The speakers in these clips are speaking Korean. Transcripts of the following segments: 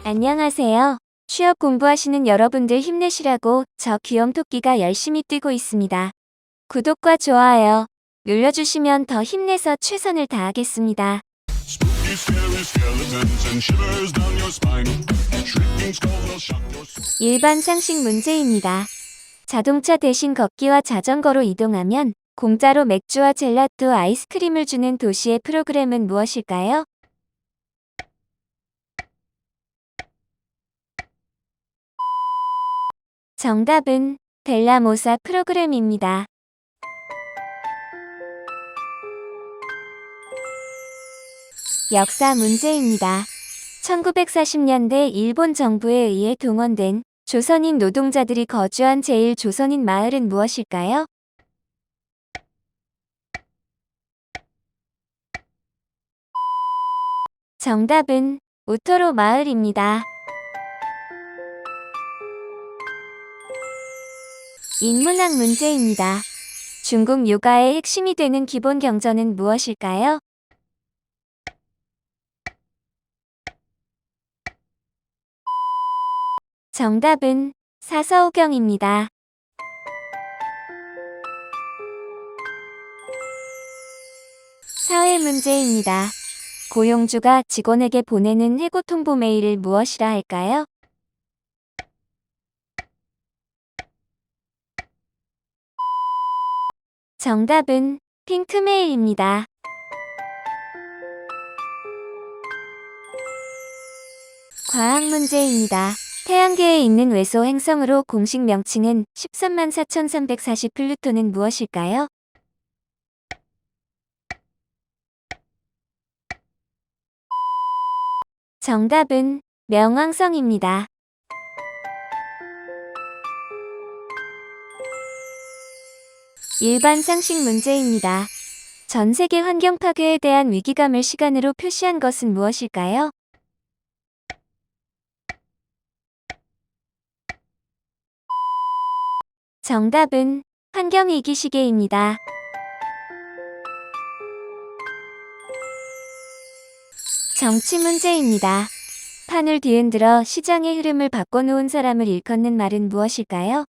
안녕하세요. 취업 공부하시는 여러분들 힘내시라고 저 귀염토끼가 열심히 뛰고 있습니다. 구독과 좋아요 눌러주시면 더 힘내서 최선을 다하겠습니다. Spooky, scary skeletons and shivers down your spine. Shrieking skulls will shock your soul. 일반 상식 문제입니다. 자동차 대신 걷기와 자전거로 이동하면 공짜로 맥주와 젤라또 아이스크림을 주는 도시의 프로그램은 무엇일까요? 정답은 델라모사 프로그램입니다. 역사 문제입니다. 1940년대 일본 정부에 의해 동원된 조선인 노동자들이 거주한 제1조선인 마을은 무엇일까요? 정답은 우토로 마을입니다. 인문학 문제입니다. 중국 요가의 핵심이 되는 기본 경전은 무엇일까요? 정답은 사서오경입니다. 사회 문제입니다. 고용주가 직원에게 보내는 해고 통보 메일을 무엇이라 할까요? 정답은 핑크메일입니다. 과학 문제입니다. 태양계에 있는 외소 행성으로 공식 명칭은 134,340 플루토는 무엇일까요? 정답은 명왕성입니다. 일반 상식 문제입니다. 전 세계 환경 파괴에 대한 위기감을 시간으로 표시한 것은 무엇일까요? 정답은 환경위기 시계입니다. 정치 문제입니다. 판을 뒤흔들어 시장의 흐름을 바꿔놓은 사람을 일컫는 말은 무엇일까요?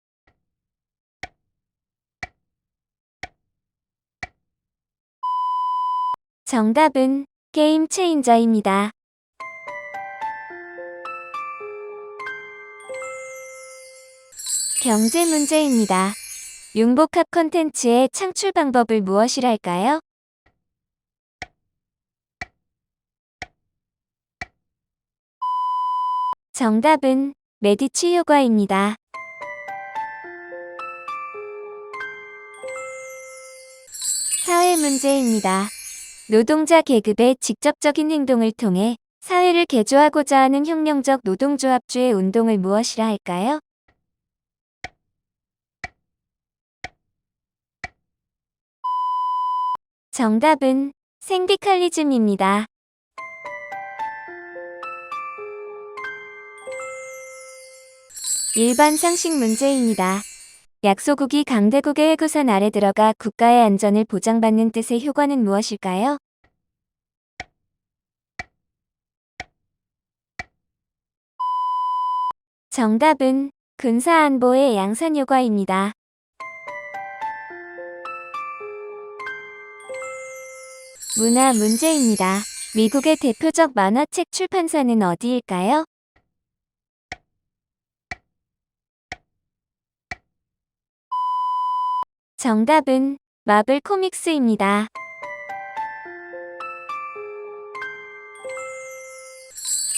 정답은 게임 체인저입니다. 경제 문제입니다. 융복합 콘텐츠의 창출 방법을 무엇이랄까요? 정답은 메디치 효과입니다. 사회 문제입니다. 노동자 계급의 직접적인 행동을 통해 사회를 개조하고자 하는 혁명적 노동조합주의 운동을 무엇이라 할까요? 정답은 생디칼리즘입니다. 일반 상식 문제입니다. 약소국이 강대국의 해구선 아래 들어가 국가의 안전을 보장받는 뜻의 효과는 무엇일까요? 정답은 군사안보의 양산효과입니다. 문화 문제입니다. 미국의 대표적 만화책 출판사는 어디일까요? 정답은 마블 코믹스입니다.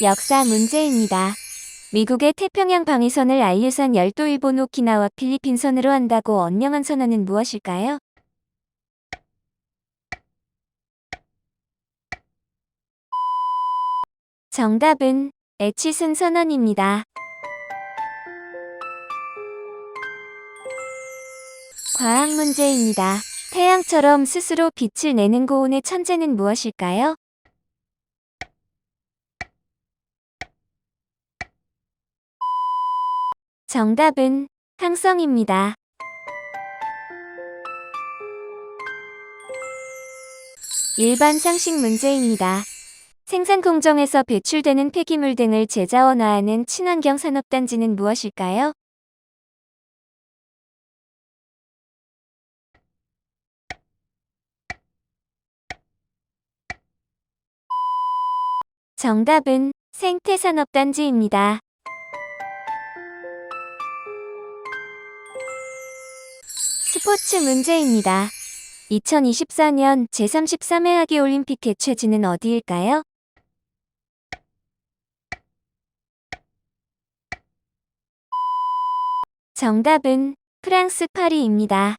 역사 문제입니다. 미국의 태평양 방위선을 알류산 열도 일본 오키나와 필리핀 선으로 한다고 언명한 선언은 무엇일까요? 정답은 에치슨 선언입니다. 과학 문제입니다. 태양처럼 스스로 빛을 내는 고온의 천체는 무엇일까요? 정답은 항성입니다. 일반 상식 문제입니다. 생산 공정에서 배출되는 폐기물 등을 재자원화하는 친환경 산업단지는 무엇일까요? 정답은 생태산업단지입니다. 스포츠 문제입니다. 2024년 제33회 하계올림픽 개최지는 어디일까요? 정답은 프랑스 파리입니다.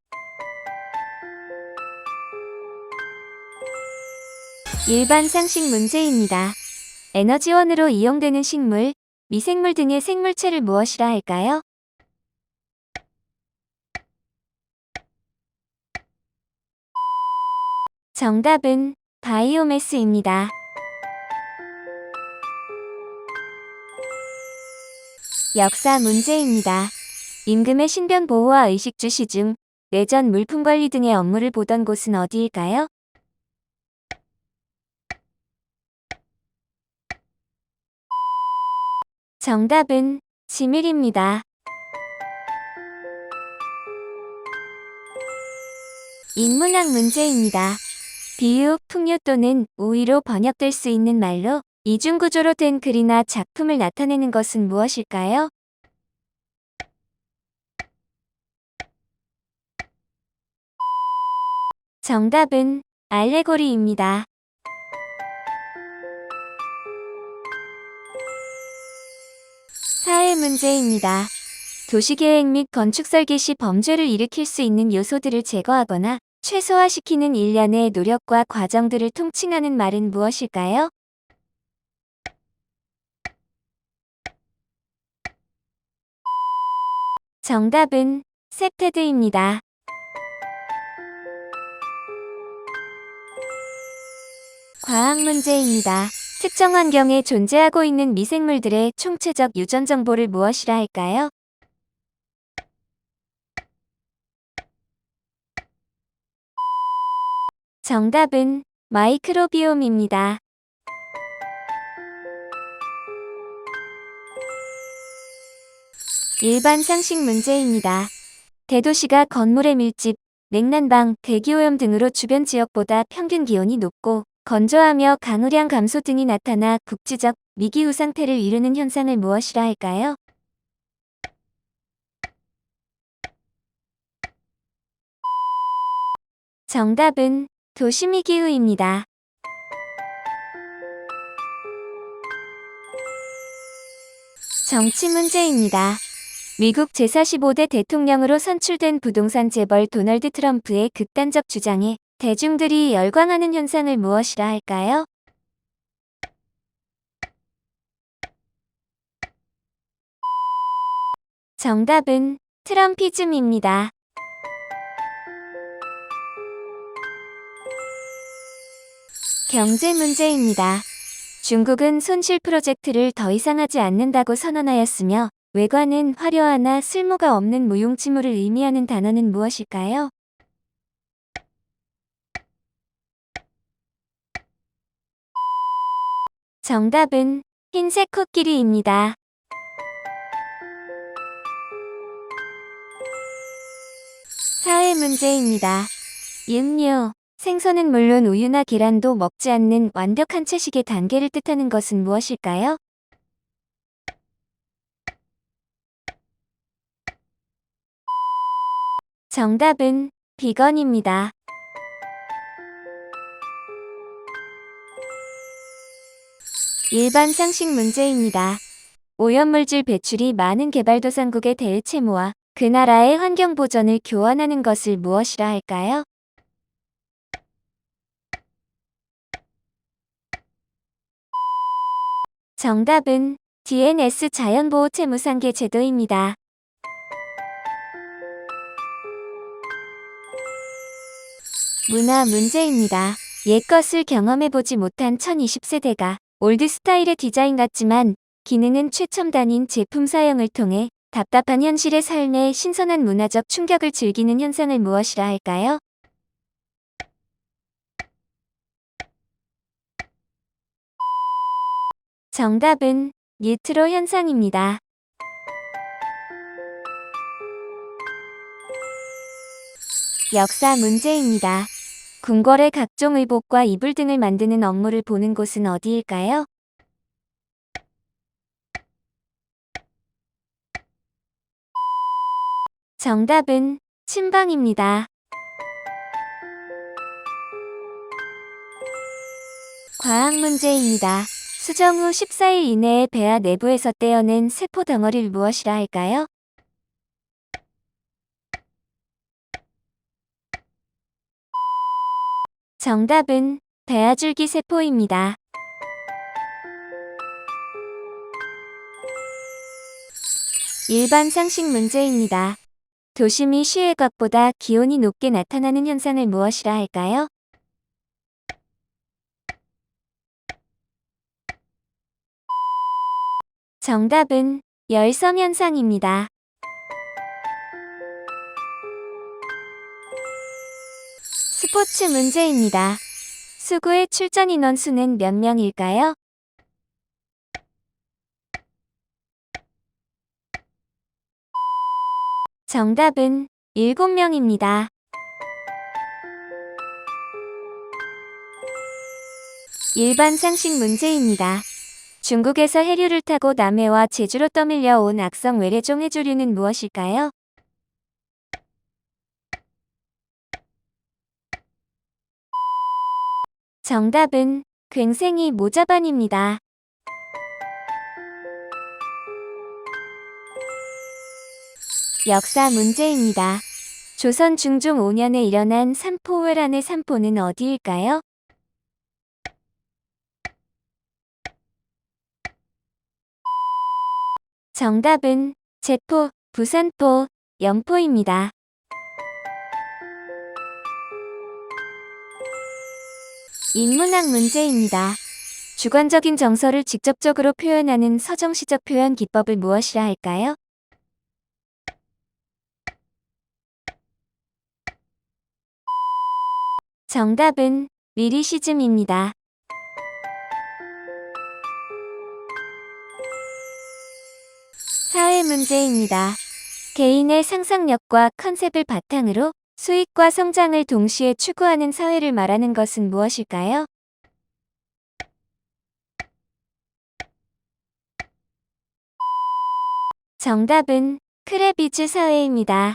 일반 상식 문제입니다. 에너지원으로 이용되는 식물, 미생물 등의 생물체를 무엇이라 할까요? 정답은 바이오매스입니다. 역사 문제입니다. 임금의 신변 보호와 의식 주시 중 내전 물품 관리 등의 업무를 보던 곳은 어디일까요? 정답은 지밀입니다. 인문학 문제입니다. 비유, 풍요 또는 우위로 번역될 수 있는 말로 이중구조로 된 글이나 작품을 나타내는 것은 무엇일까요? 정답은 알레고리입니다. 사회 문제입니다. 도시계획 및 건축 설계 시 범죄를 일으킬 수 있는 요소들을 제거하거나 최소화시키는 일련의 노력과 과정들을 통칭하는 말은 무엇일까요? 정답은 세테드입니다. 과학 문제입니다. 특정 환경에 존재하고 있는 미생물들의 총체적 유전 정보를 무엇이라 할까요? 정답은 마이크로비옴입니다. 일반 상식 문제입니다. 대도시가 건물의 밀집, 냉난방, 대기오염 등으로 주변 지역보다 평균 기온이 높고 건조하며 강우량 감소 등이 나타나 국지적 미기후 상태를 이루는 현상을 무엇이라 할까요? 정답은 도시미기후입니다. 정치 문제입니다. 미국 제45대 대통령으로 선출된 부동산 재벌 도널드 트럼프의 극단적 주장에 대중들이 열광하는 현상을 무엇이라 할까요? 정답은 트럼피즘입니다. 경제 문제입니다. 중국은 손실 프로젝트를 더 이상 하지 않는다고 선언하였으며 외관은 화려하나 쓸모가 없는 무용지물을 의미하는 단어는 무엇일까요? 정답은 흰색 코끼리입니다. 사회 문제입니다. 육류, 생선은 물론 우유나 계란도 먹지 않는 완벽한 채식의 단계를 뜻하는 것은 무엇일까요? 정답은 비건입니다. 일반 상식 문제입니다. 오염물질 배출이 많은 개발도상국의 대외 채무와 그 나라의 환경 보전을 교환하는 것을 무엇이라 할까요? 정답은 DNS 자연보호 채무상계 제도입니다. 문화 문제입니다. 옛것을 경험해보지 못한 1020세대가 올드 스타일의 디자인 같지만 기능은 최첨단인 제품 사용을 통해 답답한 현실의 삶에 신선한 문화적 충격을 즐기는 현상을 무엇이라 할까요? 정답은 뉴트로 현상입니다. 역사 문제입니다. 궁궐의 각종 의복과 이불 등을 만드는 업무를 보는 곳은 어디일까요? 정답은 침방입니다. 과학 문제입니다. 수정 후 14일 이내에 배아 내부에서 떼어낸 세포 덩어리를 무엇이라 할까요? 정답은 배아줄기 세포입니다. 일반 상식 문제입니다. 도심이 시외곽보다 기온이 높게 나타나는 현상을 무엇이라 할까요? 정답은 열섬 현상입니다. 스포츠 문제입니다. 수구의 출전 인원 수는 몇 명일까요? 정답은 7명입니다. 일반 상식 문제입니다. 중국에서 해류를 타고 남해와 제주로 떠밀려 온 악성 외래종 해조류는 무엇일까요? 정답은 괭생이 모자반입니다. 역사 문제입니다. 조선 중종 5년에 일어난 삼포회란의 삼포는 어디일까요? 정답은 제포, 부산포, 연포입니다. 인문학 문제입니다. 주관적인 정서를 직접적으로 표현하는 서정시적 표현 기법을 무엇이라 할까요? 정답은 리리시즘입니다. 사회 문제입니다. 개인의 상상력과 컨셉을 바탕으로 수익과 성장을 동시에 추구하는 사회를 말하는 것은 무엇일까요? 정답은 크레비즈 사회입니다.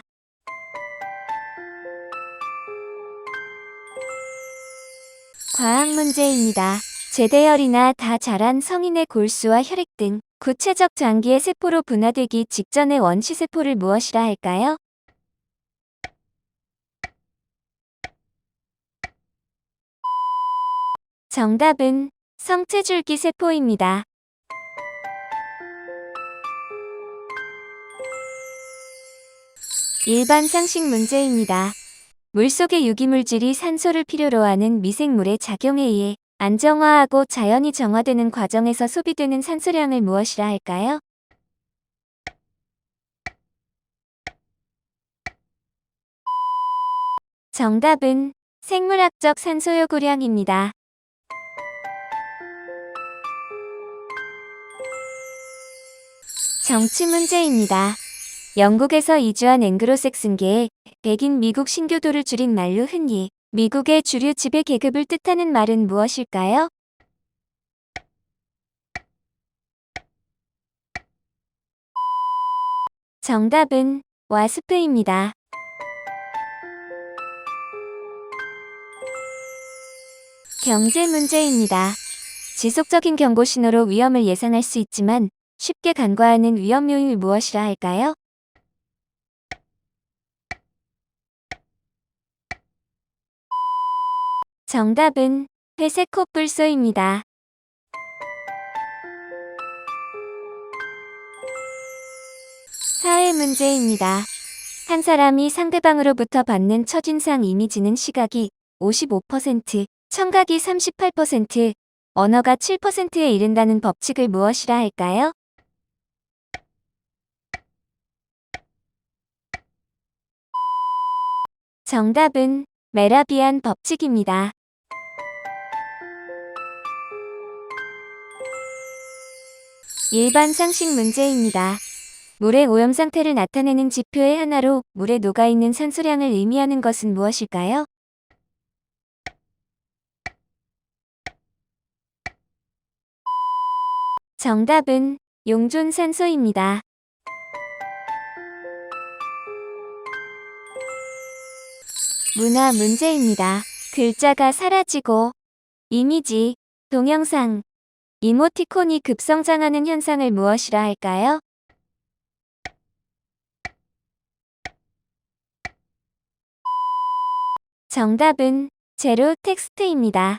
과학 문제입니다. 제대열이나 다 자란 성인의 골수와 혈액 등 구체적 장기의 세포로 분화되기 직전의 원시세포를 무엇이라 할까요? 정답은 성체줄기 세포입니다. 일반 상식 문제입니다. 물속의 유기물질이 산소를 필요로 하는 미생물의 작용에 의해 안정화하고 자연히 정화되는 과정에서 소비되는 산소량을 무엇이라 할까요? 정답은 생물학적 산소 요구량입니다. 정치 문제입니다. 영국에서 이주한 앵글로색슨계의 백인 미국 신교도를 줄인 말로 흔히 미국의 주류 지배 계급을 뜻하는 말은 무엇일까요? 정답은 와스프입니다. 경제 문제입니다. 지속적인 경고 신호로 위험을 예상할 수 있지만 쉽게 간과하는 위험 요인을 무엇이라 할까요? 정답은 회색 코뿔소입니다. 사회 문제입니다. 한 사람이 상대방으로부터 받는 첫인상 이미지는 시각이 55%, 청각이 38%, 언어가 7%에 이른다는 법칙을 무엇이라 할까요? 정답은 메라비안 법칙입니다. 일반 상식 문제입니다. 물의 오염 상태를 나타내는 지표의 하나로 물에 녹아있는 산소량을 의미하는 것은 무엇일까요? 정답은 용존산소입니다. 문화 문제입니다. 글자가 사라지고 이미지, 동영상, 이모티콘이 급성장하는 현상을 무엇이라 할까요? 정답은 제로 텍스트입니다.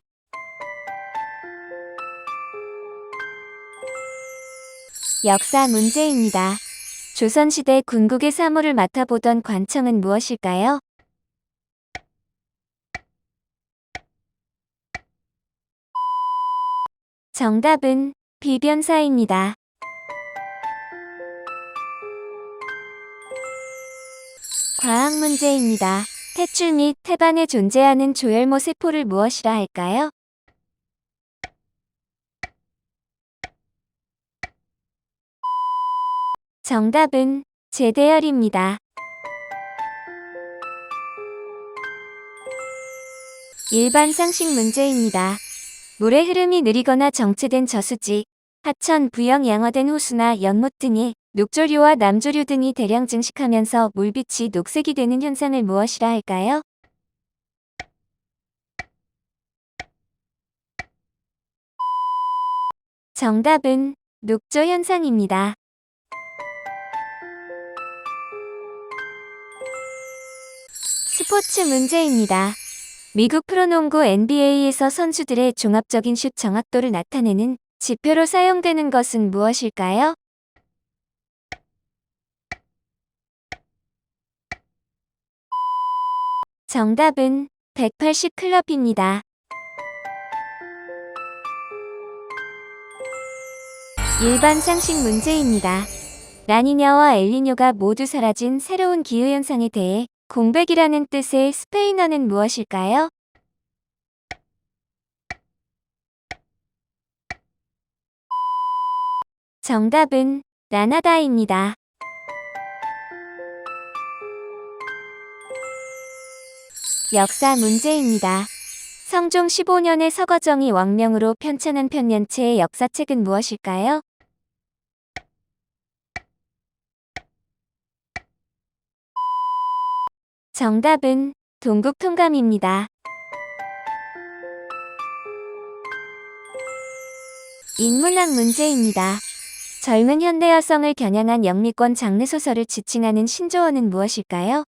역사 문제입니다. 조선시대 군국의 사무를 맡아보던 관청은 무엇일까요? 정답은 비변사입니다. 과학 문제입니다. 탯줄 및 태반에 존재하는 조혈모 세포를 무엇이라 할까요? 정답은 제대열입니다. 일반 상식 문제입니다. 물의 흐름이 느리거나 정체된 저수지, 하천, 부영, 양화된 호수나 연못 등에 녹조류와 남조류 등이 대량 증식하면서 물빛이 녹색이 되는 현상을 무엇이라 할까요? 정답은 녹조 현상입니다. 스포츠 문제입니다. 미국 프로농구 NBA에서 선수들의 종합적인 슛 정확도를 나타내는 지표로 사용되는 것은 무엇일까요? 정답은 180 클럽입니다. 일반 상식 문제입니다. 라니냐와 엘니뇨가 모두 사라진 새로운 기후현상에 대해 공백이라는 뜻의 스페인어는 무엇일까요? 정답은 라나다입니다. 역사 문제입니다. 성종 15년에 서거정이 왕명으로 편찬한 편년체의 역사책은 무엇일까요? 정답은 동국통감입니다. 인문학 문제입니다. 젊은 현대 여성을 겨냥한 영미권 장르 소설을 지칭하는 신조어는 무엇일까요?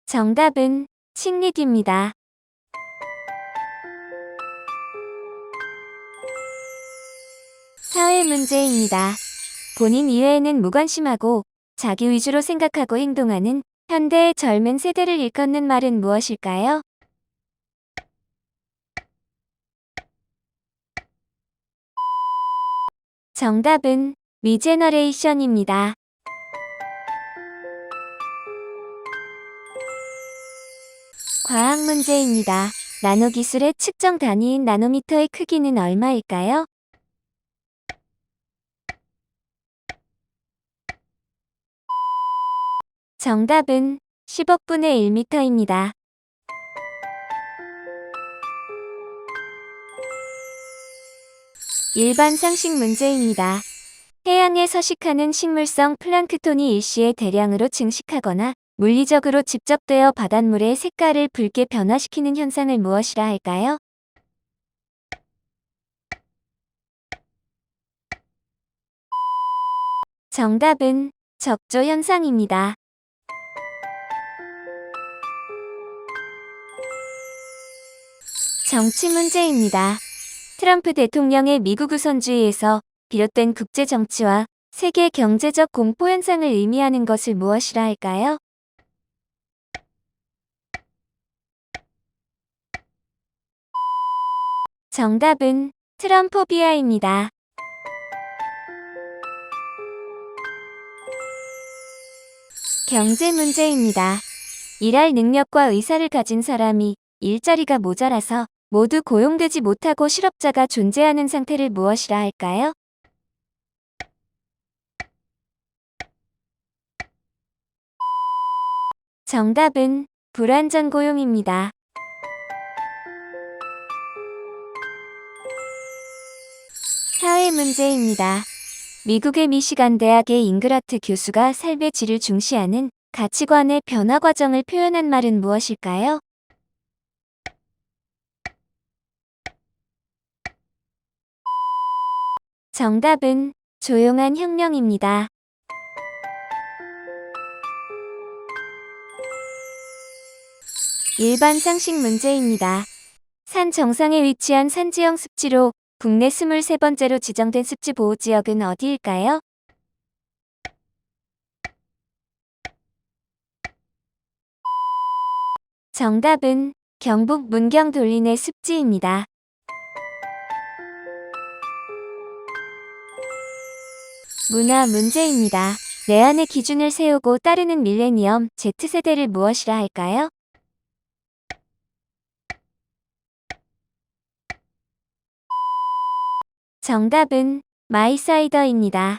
정답은 칭릿입니다. 사회 문제입니다. 본인 이외에는 무관심하고 자기 위주로 생각하고 행동하는 현대의 젊은 세대를 일컫는 말은 무엇일까요? 정답은 위제너레이션입니다. 과학 문제입니다. 나노기술의 측정 단위인 나노미터의 크기는 얼마일까요? 정답은 10억분의 1m입니다. 일반 상식 문제입니다. 해양에 서식하는 식물성 플랑크톤이 일시에 대량으로 증식하거나 물리적으로 집적되어 바닷물의 색깔을 붉게 변화시키는 현상을 무엇이라 할까요? 정답은 적조 현상입니다. 정치 문제입니다. 트럼프 대통령의 미국 우선주의에서 비롯된 국제 정치와 세계 경제적 공포 현상을 의미하는 것을 무엇이라 할까요? 정답은 트럼포비아입니다. 경제 문제입니다. 일할 능력과 의사를 가진 사람이 일자리가 모자라서 모두 고용되지 못하고 실업자가 존재하는 상태를 무엇이라 할까요? 정답은 불완전 고용입니다. 사회 문제입니다. 미국의 미시간 대학의 잉그라트 교수가 삶의 질을 중시하는 가치관의 변화 과정을 표현한 말은 무엇일까요? 정답은 조용한 혁명입니다. 일반 상식 문제입니다. 산 정상에 위치한 산지형 습지로 국내 23번째로 지정된 습지 보호지역은 어디일까요? 정답은 경북 문경 돌린의 습지입니다. 문화 문제입니다. 내한의 기준을 세우고 따르는 밀레니엄 Z세대를 무엇이라 할까요? 정답은 마이사이더입니다.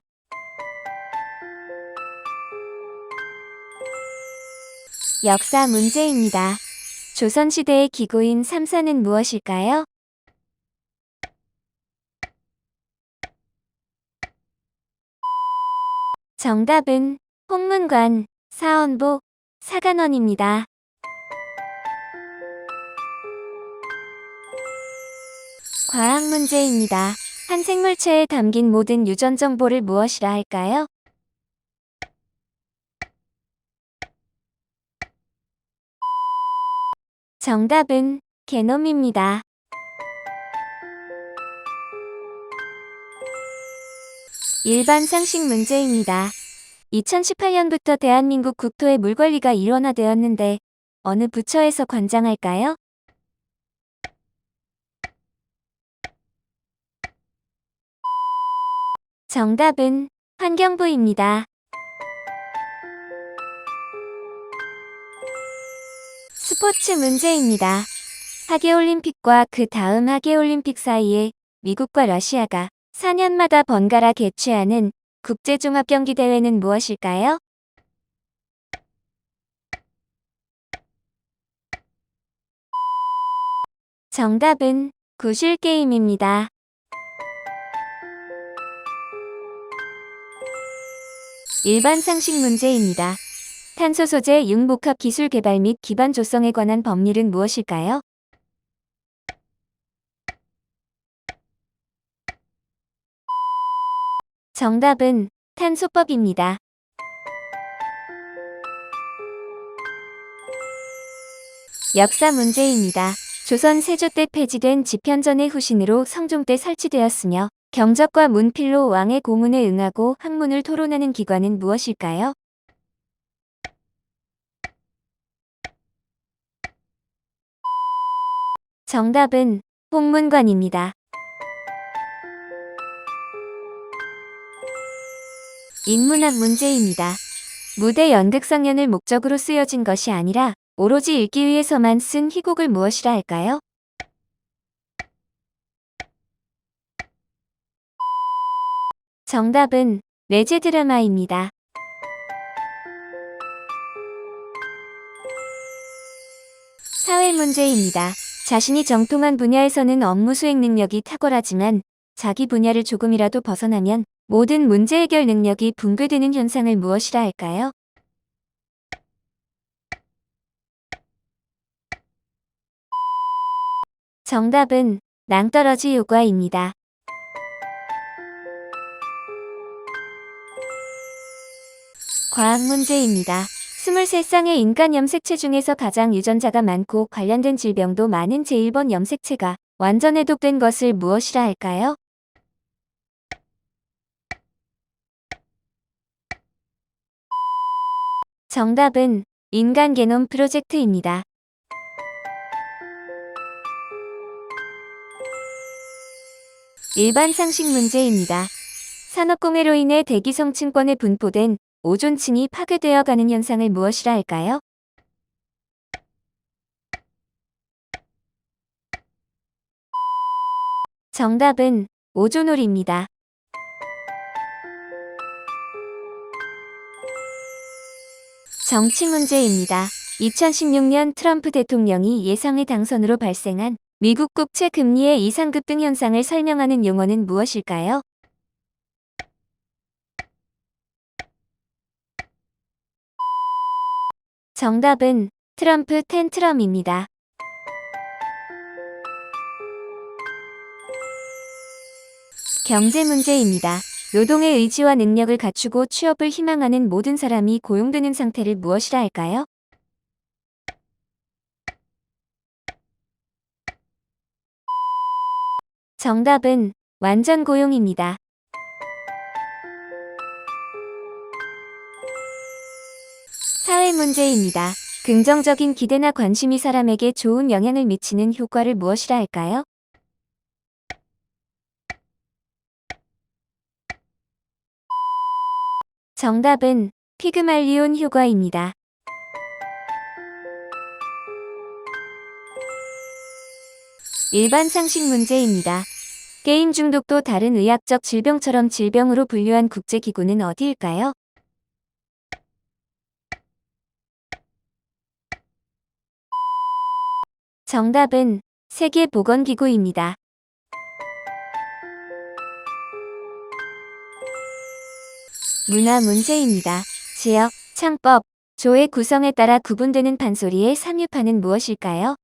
역사 문제입니다. 조선시대의 기구인 삼사는 무엇일까요? 정답은 홍문관, 사원복, 사간원입니다. 과학 문제입니다. 한 생물체에 담긴 모든 유전 정보를 무엇이라 할까요? 정답은 게놈입니다. 일반 상식 문제입니다. 2018년부터 대한민국 국토의 물관리가 일원화되었는데 어느 부처에서 관장할까요? 정답은 환경부입니다. 스포츠 문제입니다. 하계올림픽과 그 다음 하계올림픽 사이에 미국과 러시아가 4년마다 번갈아 개최하는 국제종합경기대회는 무엇일까요? 정답은 구실게임입니다. 일반 상식 문제입니다. 탄소 소재 융복합 기술 개발 및 기반 조성에 관한 법률은 무엇일까요? 정답은 탄소법입니다. 역사 문제입니다. 조선 세조 때 폐지된 집현전의 후신으로 성종 때 설치되었으며 경적과 문필로 왕의 고문에 응하고 학문을 토론하는 기관은 무엇일까요? 정답은 홍문관입니다. 인문학 문제입니다. 무대 연극상연을 목적으로 쓰여진 것이 아니라 오로지 읽기 위해서만 쓴 희곡을 무엇이라 할까요? 정답은 레제 드라마입니다. 사회 문제입니다. 자신이 정통한 분야에서는 업무 수행 능력이 탁월하지만 자기 분야를 조금이라도 벗어나면 모든 문제 해결 능력이 붕괴되는 현상을 무엇이라 할까요? 정답은 낭떠러지 요과입니다. 과학 문제입니다. 23쌍의 인간 염색체 중에서 가장 유전자가 많고 관련된 질병도 많은 제1번 염색체가 완전 해독된 것을 무엇이라 할까요? 정답은 인간 게놈 프로젝트입니다. 일반 상식 문제입니다. 산업공해로 인해 대기성층권에 분포된 오존층이 파괴되어 가는 현상을 무엇이라 할까요? 정답은 오존올입니다. 정치 문제입니다. 2016년 트럼프 대통령이 예상의 당선으로 발생한 미국 국채 금리의 이상급 등 현상을 설명하는 용어는 무엇일까요? 정답은 트럼프 텐트럼입니다. 경제 문제입니다. 노동의 의지와 능력을 갖추고 취업을 희망하는 모든 사람이 고용되는 상태를 무엇이라 할까요? 정답은 완전 고용입니다. 사회 문제입니다. 긍정적인 기대나 관심이 사람에게 좋은 영향을 미치는 효과를 무엇이라 할까요? 정답은 피그말리온 효과입니다. 일반 상식 문제입니다. 게임 중독도 다른 의학적 질병처럼 질병으로 분류한 국제기구는 어디일까요? 정답은 세계보건기구입니다. 문화 문제입니다. 지역, 창법, 조의 구성에 따라 구분되는 판소리의 삼유판은 무엇일까요?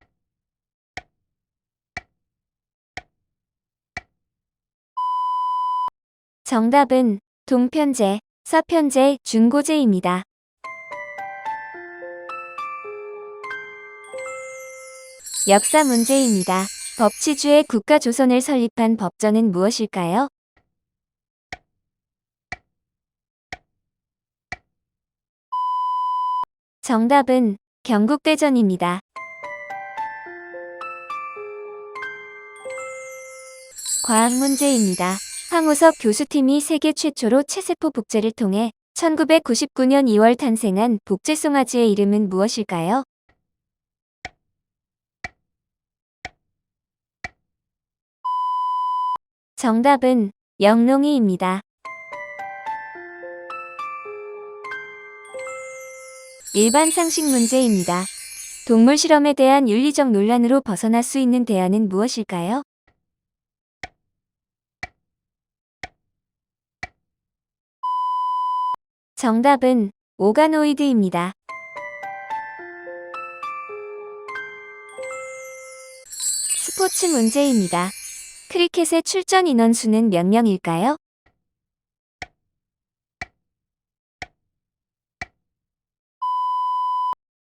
정답은 동편제, 서편제, 중고제입니다. 역사 문제입니다. 법치주의 국가 조선을 설립한 법전은 무엇일까요? 정답은 경국대전입니다. 과학 문제입니다. 황우석 교수팀이 세계 최초로 체세포 복제를 통해 1999년 2월 탄생한 복제송아지의 이름은 무엇일까요? 정답은 영롱이입니다. 일반 상식 문제입니다. 동물 실험에 대한 윤리적 논란으로 벗어날 수 있는 대안은 무엇일까요? 정답은 오가노이드입니다. 스포츠 문제입니다. 크리켓의 출전 인원수는 몇 명일까요?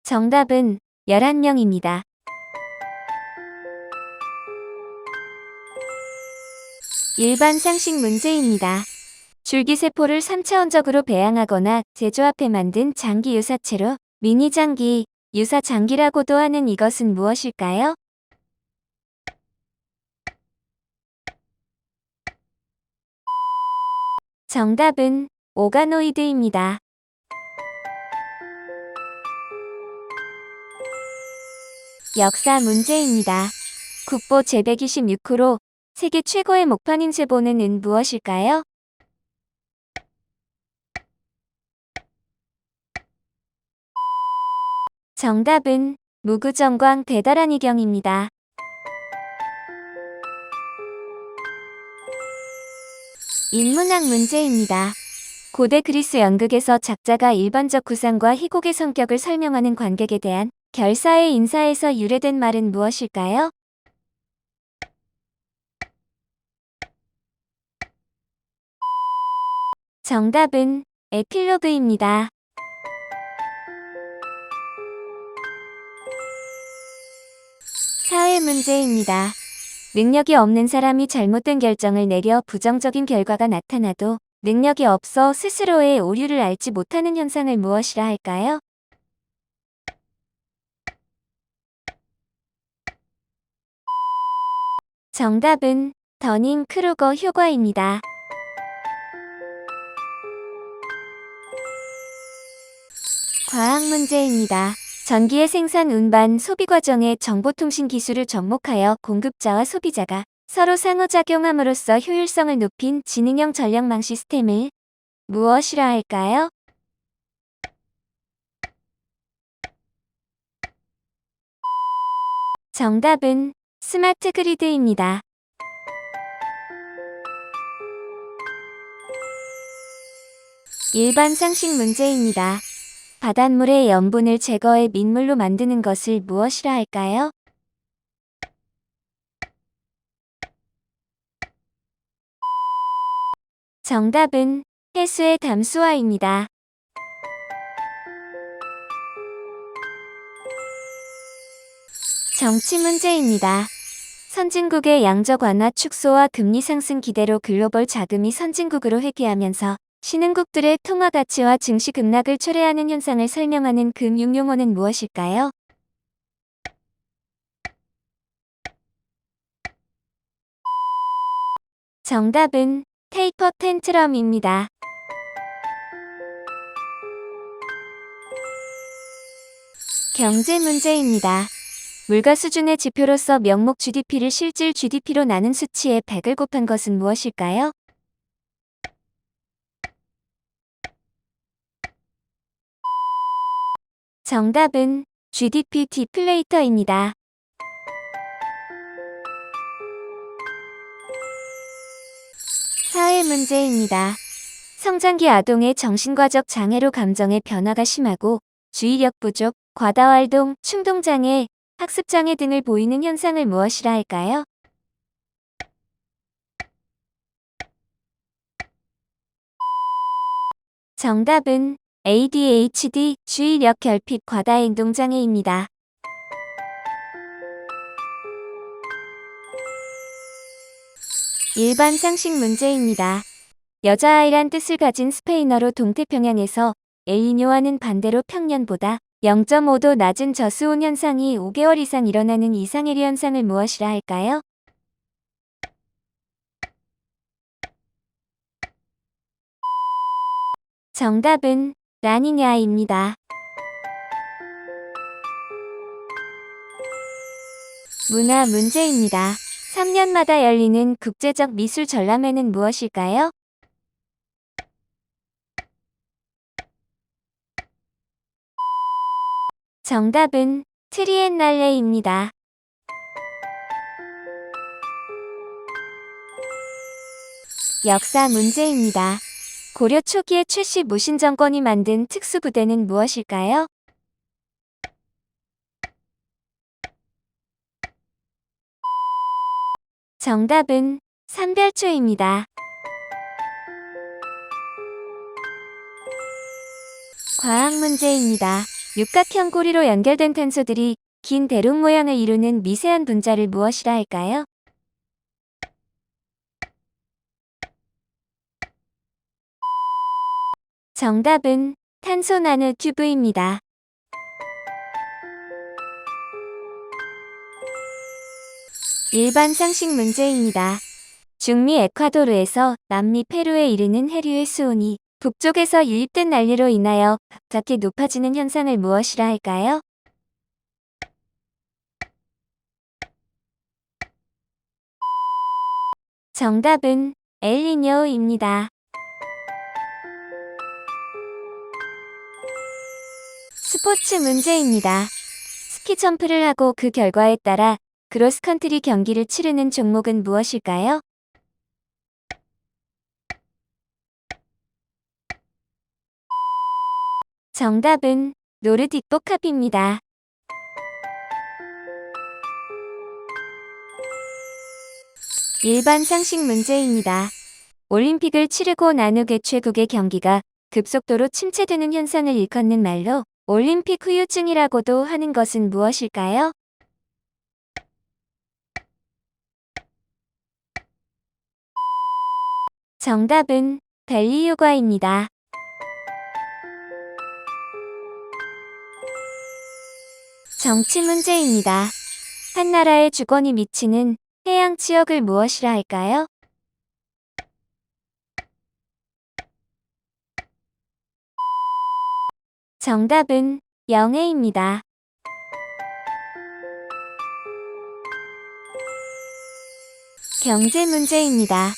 정답은 11명입니다. 일반 상식 문제입니다. 줄기세포를 3차원적으로 배양하거나 제조합해 만든 장기 유사체로 미니장기, 유사장기라고도 하는 이것은 무엇일까요? 정답은 오가노이드입니다. 역사 문제입니다. 국보 제126호로 세계 최고의 목판인 제보는 은 무엇일까요? 정답은 무구정광 대다란 이경입니다. 인문학 문제입니다. 고대 그리스 연극에서 작자가 일반적 구상과 희곡의 성격을 설명하는 관객에 대한 결사의 인사에서 유래된 말은 무엇일까요? 정답은 에필로그입니다. 사회 문제입니다. 능력이 없는 사람이 잘못된 결정을 내려 부정적인 결과가 나타나도 능력이 없어 스스로의 오류를 알지 못하는 현상을 무엇이라 할까요? 정답은 더닝크루거 효과입니다. 과학 문제입니다. 전기의 생산 운반, 소비 과정의 정보통신 기술을 접목하여 공급자와 소비자가 서로 상호작용함으로써 효율성을 높인 지능형 전력망 시스템을 무엇이라 할까요? 정답은 스마트 그리드입니다. 일반 상식 문제입니다. 바닷물의 염분을 제거해 민물로 만드는 것을 무엇이라 할까요? 정답은 해수의 담수화입니다. 정치 문제입니다. 선진국의 양적 완화 축소와 금리 상승 기대로 글로벌 자금이 선진국으로 회귀하면서 신흥국들의 통화 가치와 증시 급락을 초래하는 현상을 설명하는 금융용어는 무엇일까요? 정답은 테이퍼 텐트럼입니다. 경제 문제입니다. 물가 수준의 지표로서 명목 GDP를 실질 GDP로 나눈 수치에 100을 곱한 것은 무엇일까요? 정답은 GDP 디플레이터입니다. 사회 문제입니다. 성장기 아동의 정신과적 장애로 감정의 변화가 심하고 주의력 부족, 과다활동, 충동장애, 학습장애 등을 보이는 현상을 무엇이라 할까요? 정답은 ADHD, 주의력 결핍 과다행동장애입니다. 일반 상식 문제입니다. 여자아이란 뜻을 가진 스페인어로 동태평양에서 엘니뇨와는 반대로 평년보다 0.5도 낮은 저수온 현상이 5개월 이상 일어나는 이상해리 현상을 무엇이라 할까요? 정답은 라니냐입니다. 문화 문제입니다. 3년마다 열리는 국제적 미술 전람회는 무엇일까요? 정답은 트리엔날레입니다. 역사 문제입니다. 고려 초기에 최씨 무신 정권이 만든 특수부대는 무엇일까요? 정답은 삼별초입니다. 과학 문제입니다. 육각형 고리로 연결된 탄소들이 긴 대륙 모양을 이루는 미세한 분자를 무엇이라 할까요? 정답은 탄소 나노튜브입니다. 일반 상식 문제입니다. 중미 에콰도르에서 남미 페루에 이르는 해류의 수온이 북쪽에서 유입된 난리로 인하여 갑자기 높아지는 현상을 무엇이라 할까요? 정답은 엘니뇨입니다. 스포츠 문제입니다. 스키 점프를 하고 그 결과에 따라 크로스컨트리 경기를 치르는 종목은 무엇일까요? 정답은 노르딕 복합입니다. 일반 상식 문제입니다. 올림픽을 치르고 난 후 개최국의 경기가 급속도로 침체되는 현상을 일컫는 말로 올림픽 후유증이라고도 하는 것은 무엇일까요? 정답은 벨리 효과입니다. 정치 문제입니다. 한 나라의 주권이 미치는 해양 지역을 무엇이라 할까요? 정답은 영해입니다. 경제 문제입니다.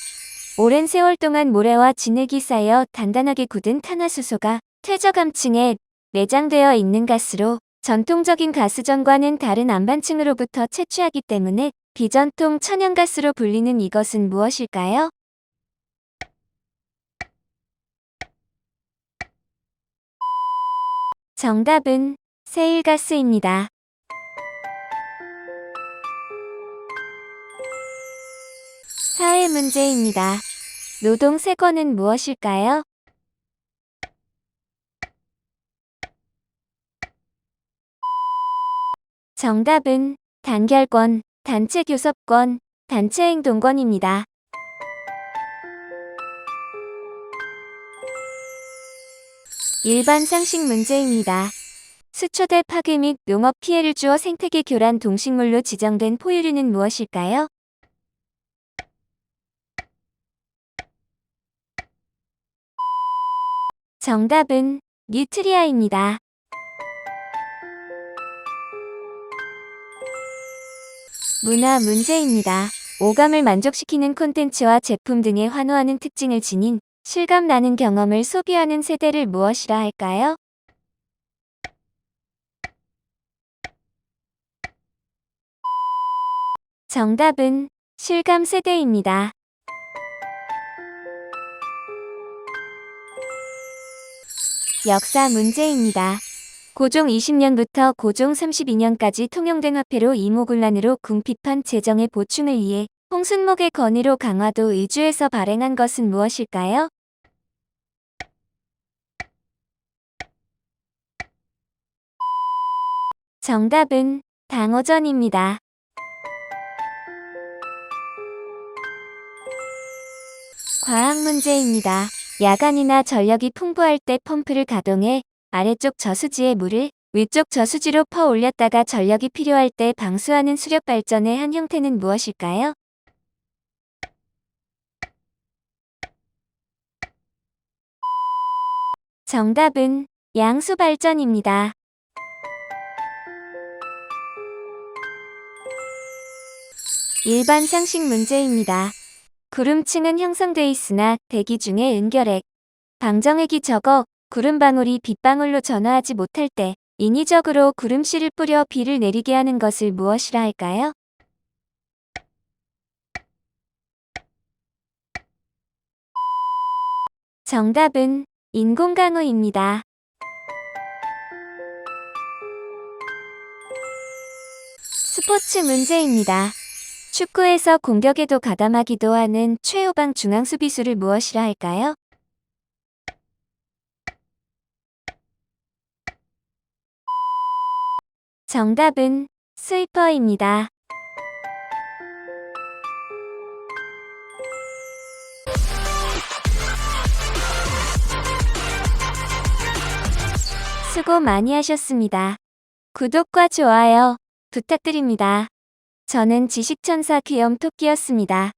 오랜 세월 동안 모래와 진흙이 쌓여 단단하게 굳은 탄화수소가 퇴적암층에 내장되어 있는 가스로 전통적인 가스전과는 다른 안반층으로부터 채취하기 때문에 비전통 천연가스로 불리는 이것은 무엇일까요? 정답은 세일가스입니다. 사회 문제입니다. 노동 세권은 무엇일까요? 정답은 단결권, 단체교섭권, 단체행동권입니다. 일반 상식 문제입니다. 수초대 파괴 및 농업 피해를 주어 생태계 교란 동식물로 지정된 포유류는 무엇일까요? 정답은 뉴트리아입니다. 문화 문제입니다. 오감을 만족시키는 콘텐츠와 제품 등에 환호하는 특징을 지닌 실감 나는 경험을 소비하는 세대를 무엇이라 할까요? 정답은 실감 세대입니다. 역사 문제입니다. 고종 20년부터 고종 32년까지 통용된 화폐로 이모군란으로 궁핍한 재정의 보충을 위해 홍순목의 건의로 강화도 의주에서 발행한 것은 무엇일까요? 정답은 당호전입니다. 과학 문제입니다. 야간이나 전력이 풍부할 때 펌프를 가동해 아래쪽 저수지에 물을 위쪽 저수지로 퍼 올렸다가 전력이 필요할 때 방수하는 수력 발전의 한 형태는 무엇일까요? 정답은 양수 발전입니다. 일반 상식 문제입니다. 구름층은 형성돼 있으나 대기 중에 은결핵, 방정액이 적어 구름방울이 빗방울로 전화하지 못할 때 인위적으로 구름씨를 뿌려 비를 내리게 하는 것을 무엇이라 할까요? 정답은 인공강우입니다. 스포츠 문제입니다. 축구에서 공격에도 가담하기도 하는 최후방 중앙 수비수를 무엇이라 할까요? 정답은 스위퍼입니다. 수고 많이 하셨습니다. 구독과 좋아요 부탁드립니다. 저는 지식천사 귀염토끼였습니다.